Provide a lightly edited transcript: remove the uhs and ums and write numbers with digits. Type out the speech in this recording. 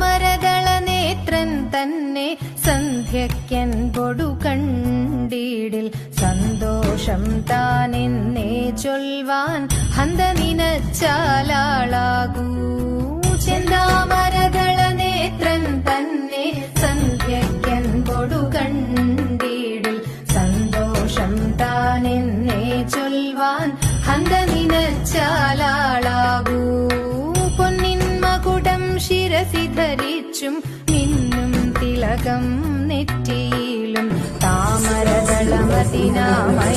താമരദള നേത്രൻ തന്നെ സന്ധ്യയ്ക്കൻ പൊടു കണ്ടീടിൽ സന്തോഷം താനെന്നേ ചൊൽവാൻ ഹന്ത നിനച്ചാലാളാകൂ. ചെന്താമരദള നേത്രൻ തന്നെ സന്ധ്യയ്ക്കൻ പൊടു കണ്ടീടിൽ സന്തോഷം താനെന്നേ ചൊൽവാൻ ഹന്ത നിനച്ചാലാളാകൂ. പൊന്നിൻ മകുടം ശിരസി ധരിച്ചും മിന്നും തിലകം നെറ്റിയിലും താമരദളമതിനാമയ